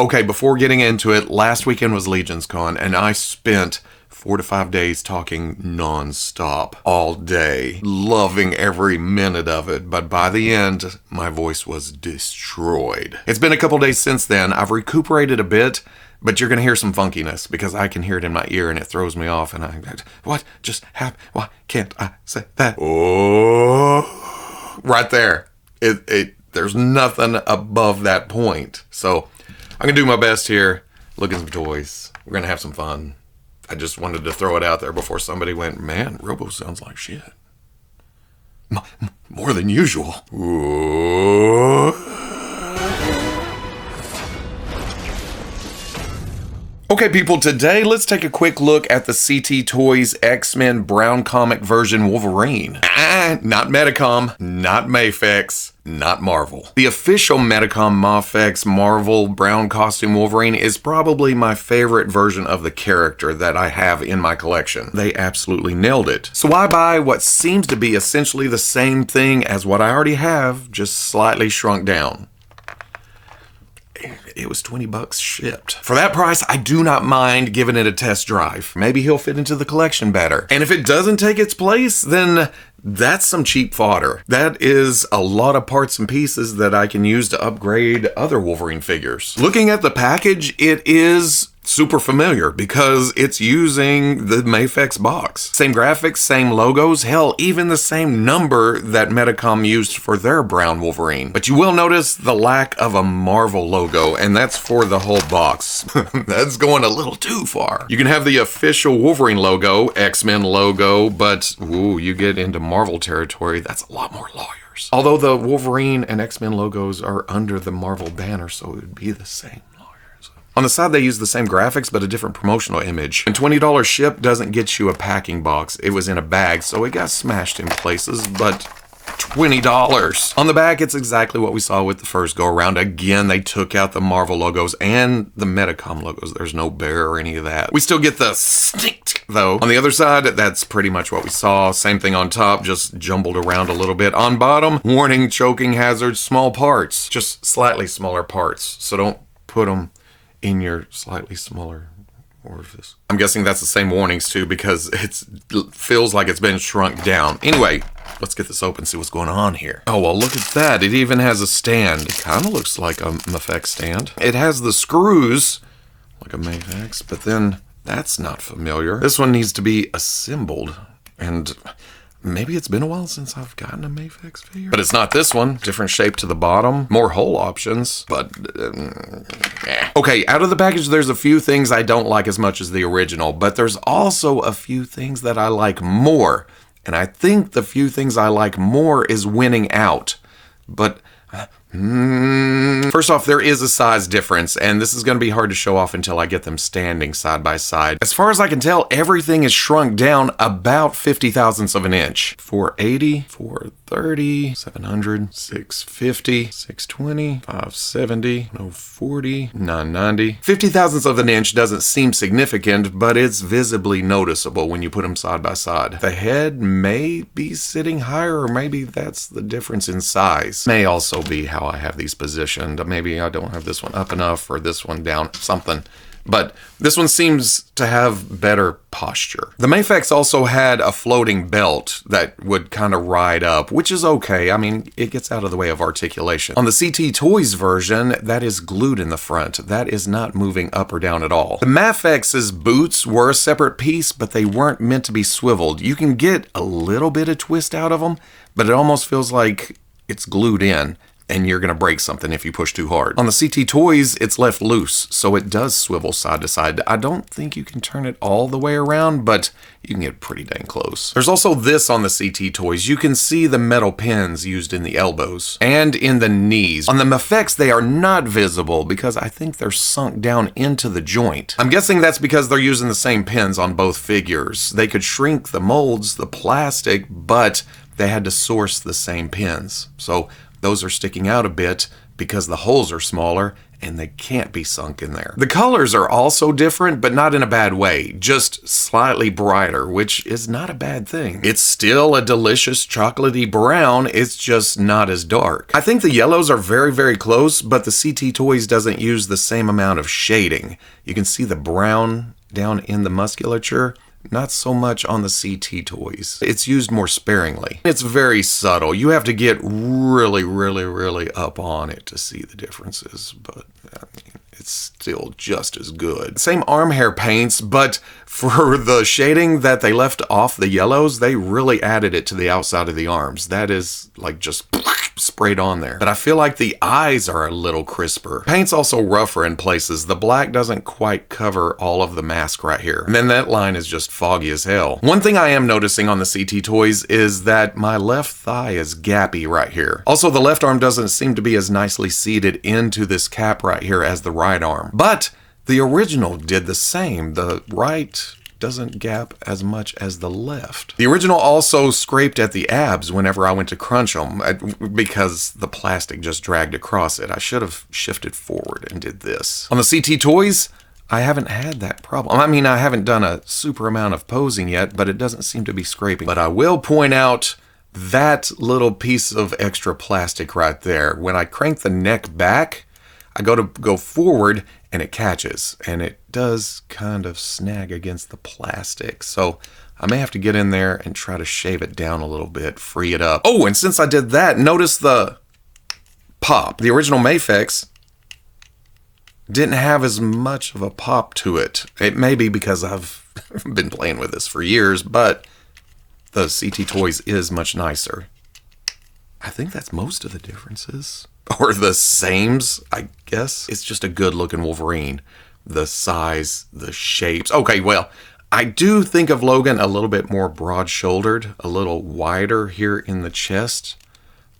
Okay, before getting into it, last weekend was Legion's Con, and I spent 4 to 5 days talking non-stop all day, loving every minute of it, but by the end, my voice was destroyed. It's been a couple days since then. I've recuperated a bit, but you're gonna hear some funkiness because I can hear it in my ear and it throws me off, and what just happened? Why can't I say that? Oh, right there. There's nothing above that point. So I'm gonna do my best here, look at some toys. We're gonna have some fun. I just wanted to throw it out there before somebody went, man, Robo sounds like shit. More than usual. Ooh. Okay, people, today let's take a quick look at the CT Toys X-Men Brown comic version Wolverine. Not Medicom, not MAFEX, not Marvel. The official Medicom MAFEX Marvel Brown costume Wolverine is probably my favorite version of the character that I have in my collection. They absolutely nailed it. So I buy what seems to be essentially the same thing as what I already have, just slightly shrunk down. It was $20 shipped. For that price, I do not mind giving it a test drive. Maybe he'll fit into the collection better. And if it doesn't take its place, then that's some cheap fodder. That is a lot of parts and pieces that I can use to upgrade other Wolverine figures. Looking at the package, it is super familiar because it's using the MAFEX box. Same graphics, same logos, hell, even the same number that Medicom used for their brown Wolverine. But you will notice the lack of a Marvel logo, and that's for the whole box. That's going a little too far. You can have the official Wolverine logo, X-Men logo, but ooh, you get into Marvel territory, that's a lot more lawyers. Although the Wolverine and X-Men logos are under the Marvel banner, so it would be the same. On the side, they use the same graphics, but a different promotional image. And $20 ship doesn't get you a packing box. It was in a bag, so it got smashed in places, but $20. On the back, it's exactly what we saw with the first go-around. Again, they took out the Marvel logos and the Medicom logos. There's no bear or any of that. We still get the stick, though. On the other side, that's pretty much what we saw. Same thing on top, just jumbled around a little bit. On bottom, warning, choking hazard, small parts. Just slightly smaller parts, so don't put them in your slightly smaller orifice. I'm guessing that's the same warnings too because it feels like it's been shrunk down. Anyway, let's get this open and see what's going on here. Oh, well, look at that. It even has a stand. It kind of looks like a MAFEX stand. It has the screws like a MAFEX, but then that's not familiar. This one needs to be assembled, and maybe it's been a while since I've gotten a MAFEX figure. But it's not this one. Different shape to the bottom. More hole options. But, Okay, out of the package, there's a few things I don't like as much as the original. But there's also a few things that I like more. And I think the few things I like more is winning out. But first off, there is a size difference, and this is going to be hard to show off until I get them standing side by side. As far as I can tell, everything is shrunk down about 50 thousandths of an inch. 480, 430, 700, 650, 620, 570, 040, 990. 50 thousandths of an inch doesn't seem significant, but it's visibly noticeable when you put them side by side. The head may be sitting higher, or maybe that's the difference in size. May also be how I have these positioned. Maybe I don't have this one up enough or this one down, something. But this one seems to have better posture. The MAFEX also had a floating belt that would kind of ride up, which is okay. I mean, it gets out of the way of articulation. On the CT Toys version, that is glued in the front. That is not moving up or down at all. The MAFEX's boots were a separate piece, but they weren't meant to be swiveled. You can get a little bit of twist out of them, but it almost feels like it's glued in, and you're going to break something if you push too hard. On the CT Toys, it's left loose, so it does swivel side to side. I don't think you can turn it all the way around, but you can get pretty dang close. There's also this on the CT Toys. You can see the metal pins used in the elbows and in the knees. On the MAFEX, they are not visible because I think they're sunk down into the joint. I'm guessing that's because they're using the same pins on both figures. They could shrink the molds, the plastic, but they had to source the same pins. So those are sticking out a bit because the holes are smaller and they can't be sunk in there. The colors are also different, but not in a bad way, just slightly brighter, which is not a bad thing. It's still a delicious chocolatey brown, it's just not as dark. I think the yellows are very, very close, but the CT Toys doesn't use the same amount of shading. You can see the brown down in the musculature. Not so much on the CT Toys. It's used more sparingly. It's very subtle. You have to get really, really, really up on it to see the differences, but I mean, it's still just as good. Same arm hair paints, but for the shading that they left off the yellows, they really added it to the outside of the arms. That is like just sprayed on there. But I feel like the eyes are a little crisper. Paint's also rougher in places. The black doesn't quite cover all of the mask right here. And then that line is just foggy as hell. One thing I am noticing on the CT Toys is that my left thigh is gappy right here. Also, the left arm doesn't seem to be as nicely seated into this cap right here as the right arm. But the original did the same. The right doesn't gap as much as the left. The original also scraped at the abs whenever I went to crunch them because the plastic just dragged across it. I should have shifted forward and did this. On the CT Toys, I haven't had that problem. I mean, I haven't done a super amount of posing yet, but it doesn't seem to be scraping. But I will point out that little piece of extra plastic right there. When I crank the neck back, I go forward and it catches, and it does kind of snag against the plastic. So I may have to get in there and try to shave it down a little bit, free it up. Oh, and since I did that, notice the pop. The original MAFEX didn't have as much of a pop to it. It may be because I've been playing with this for years, but the CT Toys is much nicer. I think that's most of the differences. Or the sames, I guess. It's just a good looking Wolverine. The size, the shapes. Okay, well, I do think of Logan a little bit more broad-shouldered, a little wider here in the chest.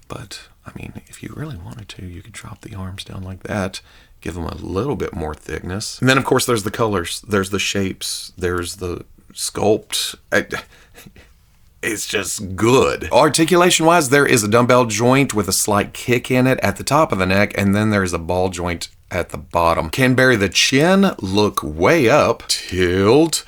But, I mean, if you really wanted to, you could drop the arms down like that, give them a little bit more thickness. And then, of course, there's the colors. There's the shapes. There's the sculpt. It's just good. Articulation-wise, there is a dumbbell joint with a slight kick in it at the top of the neck, and then there's a ball joint at the bottom. Can bury the chin, look way up, tilt,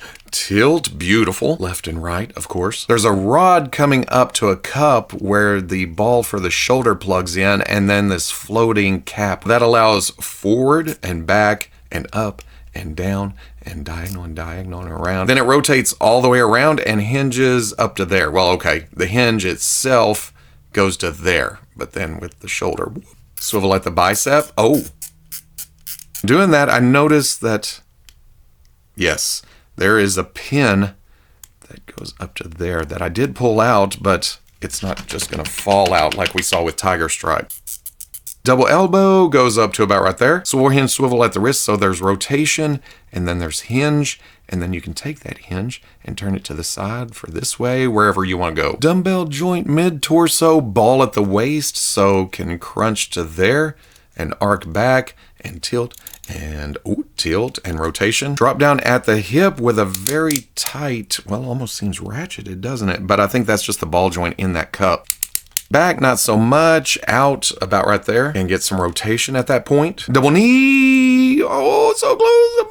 beautiful. Left and right, of course. There's a rod coming up to a cup where the ball for the shoulder plugs in, and then this floating cap that allows forward and back and up and down and diagonal and around. Then it rotates all the way around and hinges up to there. Well, okay, the hinge itself goes to there, but then with the shoulder, swivel at the bicep. Oh, doing that, I noticed that, yes, there is a pin that goes up to there that I did pull out, but it's not just gonna fall out like we saw with Tiger Stripe. Double elbow goes up to about right there. Swivel hinge, swivel at the wrist, so there's rotation, and then there's hinge, and then you can take that hinge and turn it to the side for this way, wherever you want to go. Dumbbell joint mid-torso, ball at the waist, so can crunch to there, and arc back, and tilt, and tilt, and rotation. Drop down at the hip with a very tight, well, almost seems ratcheted, doesn't it? But I think that's just the ball joint in that cup. Back, not so much. Out about right there. And get some rotation at that point. Double knee. Oh, so close.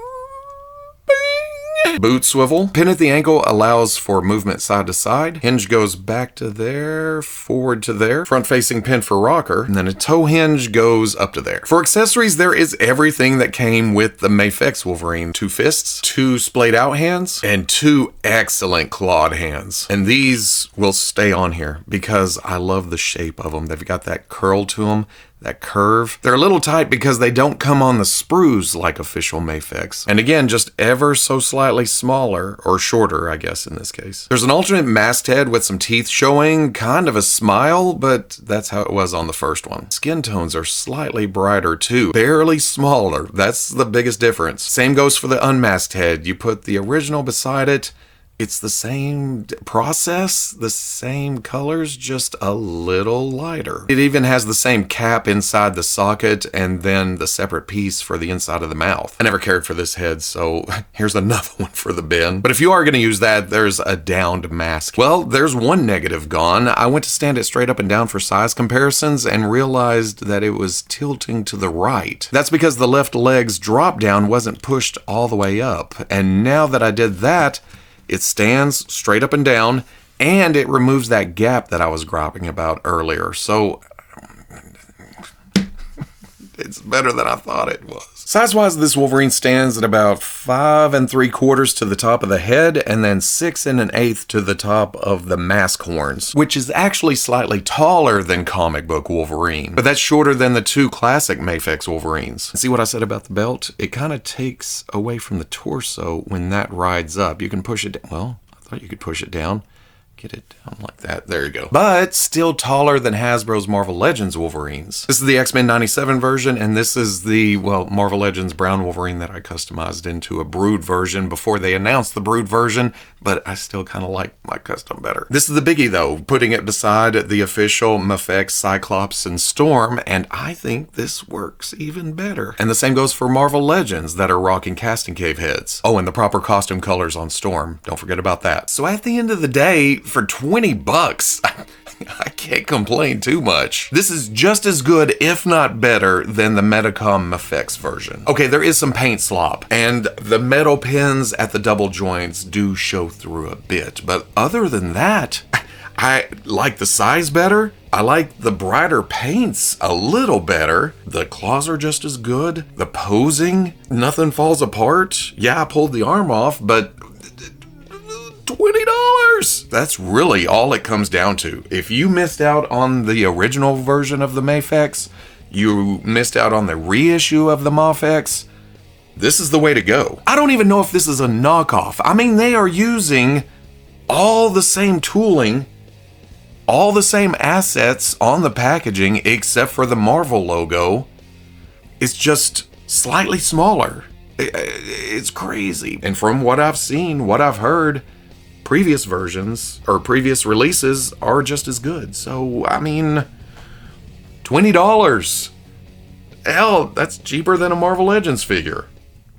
Bing. Boot swivel. Pin at the ankle allows for movement side to side. Hinge goes back to there, forward to there. Front facing pin for rocker. And then a toe hinge goes up to there. For accessories, there is everything that came with the MAFEX Wolverine. 2 fists, 2 splayed out hands, and 2 excellent clawed hands. And these will stay on here because I love the shape of them. They've got that curl to them, that curve. They're a little tight because they don't come on the sprues like official MAFEX. And again, just ever so slightly smaller, or shorter, I guess, in this case. There's an alternate masked head with some teeth showing, kind of a smile, but that's how it was on the first one. Skin tones are slightly brighter too, barely smaller. That's the biggest difference. Same goes for the unmasked head. You put the original beside it, It's the same process, the same colors, just a little lighter. It even has the same cap inside the socket and then the separate piece for the inside of the mouth. I never cared for this head, so here's another one for the bin. But if you are going to use that, there's a downed mask. Well, there's one negative gone. I went to stand it straight up and down for size comparisons and realized that it was tilting to the right. That's because the left leg's drop down wasn't pushed all the way up. And now that I did that, it stands straight up and down, and it removes that gap that I was griping about earlier. So it's better than I thought it was. Size-wise, this Wolverine stands at about 5 3/4 to the top of the head, and then 6 1/8 to the top of the mask horns, which is actually slightly taller than comic book Wolverine. But that's shorter than the 2 classic MAFEX Wolverines. See what I said about the belt? It kind of takes away from the torso when that rides up. You can push it down. Well, I thought you could push it down. Get it down like that. There you go. But still taller than Hasbro's Marvel Legends Wolverines. This is the X-Men 97 version, and this is the, well, Marvel Legends Brown Wolverine that I customized into a Brood version before they announced the Brood version, but I still kind of like my custom better. This is the biggie, though, putting it beside the official MAFEX, Cyclops, and Storm, and I think this works even better. And the same goes for Marvel Legends that are rocking casting cave heads. Oh, and the proper costume colors on Storm. Don't forget about that. So at the end of the day, for $20, I can't complain too much. This is just as good, if not better, than the Medicom MAFEX version. Okay, there is some paint slop, and the metal pins at the double joints do show through a bit, but other than that, I like the size better. I like the brighter paints a little better. The claws are just as good. The posing, nothing falls apart. Yeah, I pulled the arm off, but $20! That's really all it comes down to. If you missed out on the original version of the MAFEX, you missed out on the reissue of the MAFEX, this is the way to go. I don't even know if this is a knockoff. I mean, they are using all the same tooling, all the same assets on the packaging, except for the Marvel logo. It's just slightly smaller. It's crazy. And from what I've seen, what I've heard, previous versions or previous releases are just as good. So, I mean, $20. Hell, that's cheaper than a Marvel Legends figure.